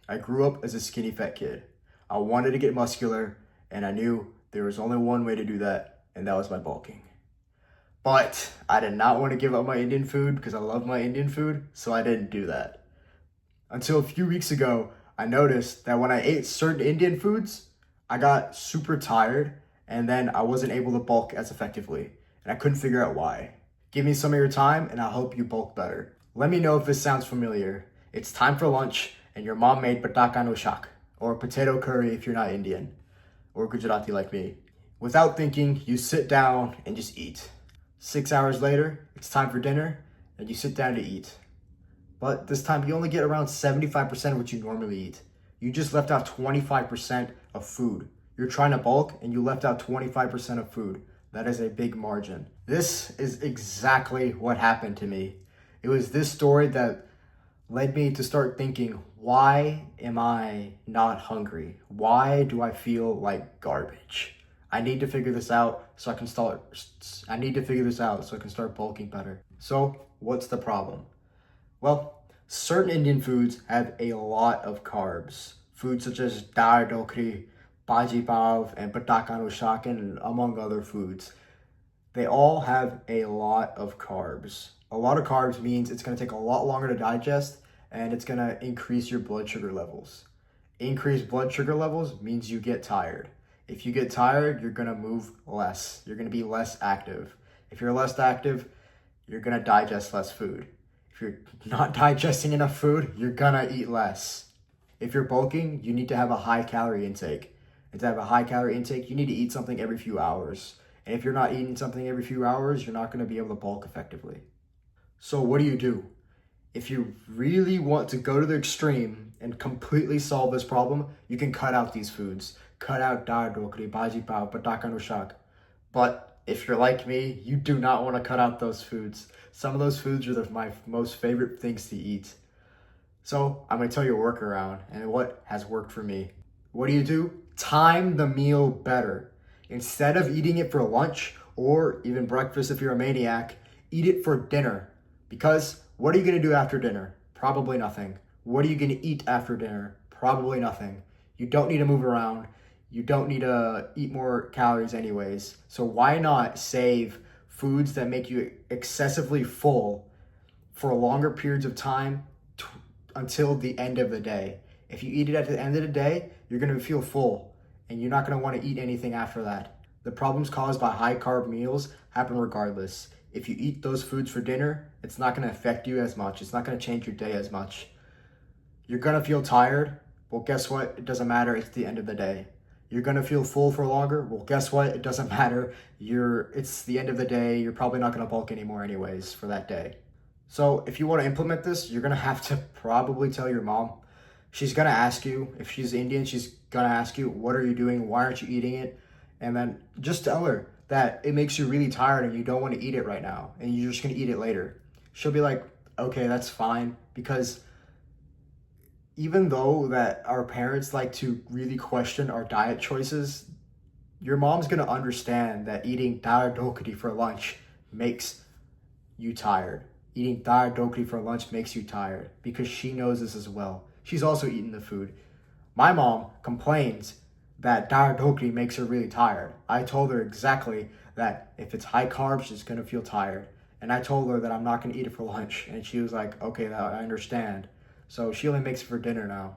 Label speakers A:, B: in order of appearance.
A: I grew up as a skinny fat kid. I wanted to get muscular, and I knew there was only one way to do that, and that was by bulking. But I did not want to give up my Indian food because I love my Indian food, so I didn't do that. Until a few weeks ago, I noticed that when I ate certain Indian foods, I got super tired, and then I wasn't able to bulk as effectively, and I couldn't figure out why. Give me some of your time, and I'll help you bulk better. Let me know if this sounds familiar. It's time for lunch, and your mom made pataka no shak, or potato curry if you're not Indian, or Gujarati like me. Without thinking, you sit down and just eat. 6 hours later, it's time for dinner, and you sit down to eat. But this time you only get around 75% of what you normally eat. You just left out 25% of food. You're trying to bulk and you left out 25% of food. That is a big margin. This is exactly what happened to me. It was this story that led me to start thinking, why am I not hungry? Why do I feel like garbage? I need to figure this out so I can start bulking better. So, what's the problem? Well, certain Indian foods have a lot of carbs. Foods such as dal dokri, bhaji pav, and pataka no shak, and among other foods. They all have a lot of carbs. A lot of carbs means it's going to take a lot longer to digest, and it's going to increase your blood sugar levels. Increased blood sugar levels means you get tired. If you get tired, you're going to move less. You're going to be less active. If you're less active, you're going to digest less food. If you're not digesting enough food, you're gonna eat less. If you're bulking, you need to have a high calorie intake. And to have a high calorie intake, you need to eat something every few hours. And if you're not eating something every few hours, you're not gonna be able to bulk effectively. So what do? If you really want to go to the extreme and completely solve this problem, you can cut out these foods. Cut out dal dokri, bhaji pav, pataka no shak. But if you're like me, you do not want to cut out those foods. Some of those foods are my most favorite things to eat. So I'm going to tell you a workaround and what has worked for me. What do? Time the meal better. Instead of eating it for lunch or even breakfast if you're a maniac, eat it for dinner. Because what are you going to do after dinner? Probably nothing. What are you going to eat after dinner? Probably nothing. You don't need to move around. You don't need to eat more calories anyways. So why not save foods that make you excessively full for longer periods of time until the end of the day? If you eat it at the end of the day, you're going to feel full and you're not going to want to eat anything after that. The problems caused by high carb meals happen regardless. If you eat those foods for dinner, it's not going to affect you as much. It's not going to change your day as much. You're going to feel tired. Well, guess what? It doesn't matter. It's the end of the day. You're going to feel full for longer. Well, guess what? It doesn't matter. It's the end of the day. You're probably not going to bulk anymore anyways for that day. So if you want to implement this, you're going to have to probably tell your mom. She's going to ask you, if she's Indian, she's going to ask you, what are you doing? Why aren't you eating it? And then just tell her that it makes you really tired and you don't want to eat it right now. And you're just going to eat it later. She'll be like, okay, that's fine. Because even though that our parents like to really question our diet choices, your mom's going to understand that eating dal dokri for lunch makes you tired. Eating dal dokri for lunch makes you tired because she knows this as well. She's also eaten the food. My mom complains that dal dokri makes her really tired. I told her exactly that if it's high carbs, she's going to feel tired. And I told her that I'm not going to eat it for lunch. And she was like, okay, I understand. So she only makes it for dinner now.